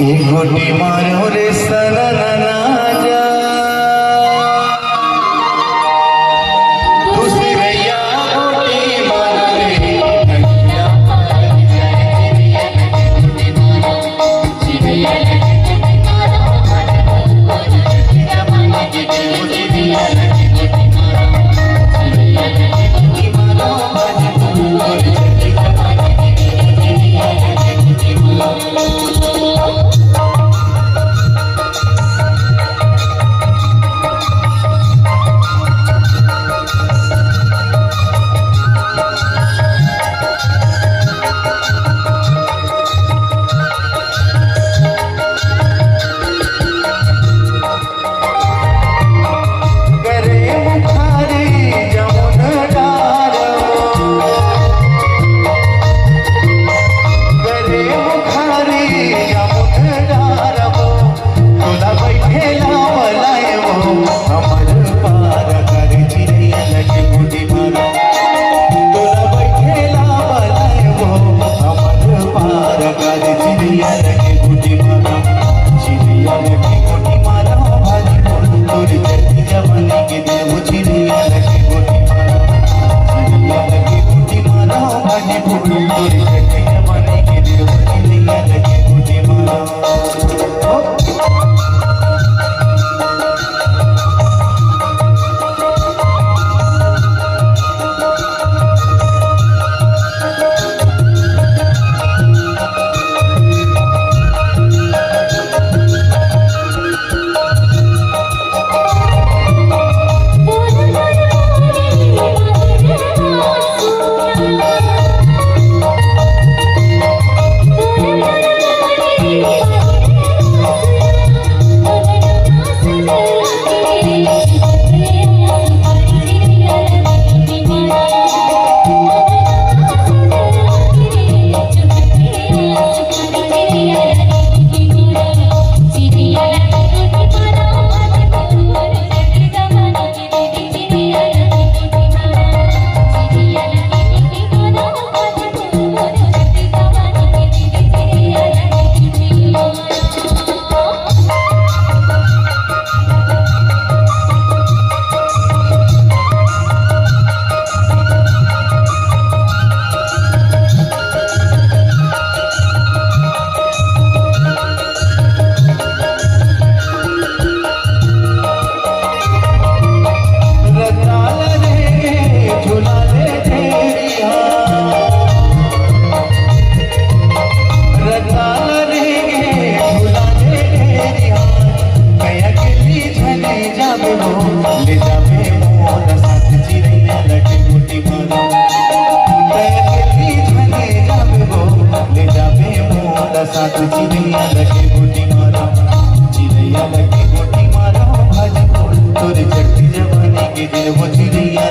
गोटी मारो रे सनना ना जा दूसरे या गोटी मारो रे नैया पार जाए गोटी मारो चिड़िया लगे मारो चिड़िया बन के चिड़िया लगे गोटी मारो चिड़िया लगे मारो और चिड़िया बन के चिड़िया लगे गोटी मारो ले जावे मोर साथ चिड़िया लगे गोटी मारो ले जावे मोर साथ चिड़िया लगे गोटी मारो चिड़िया लगे गोटी मारो भाजी तोरे चट्टी जवानी के दिन वो चिड़िया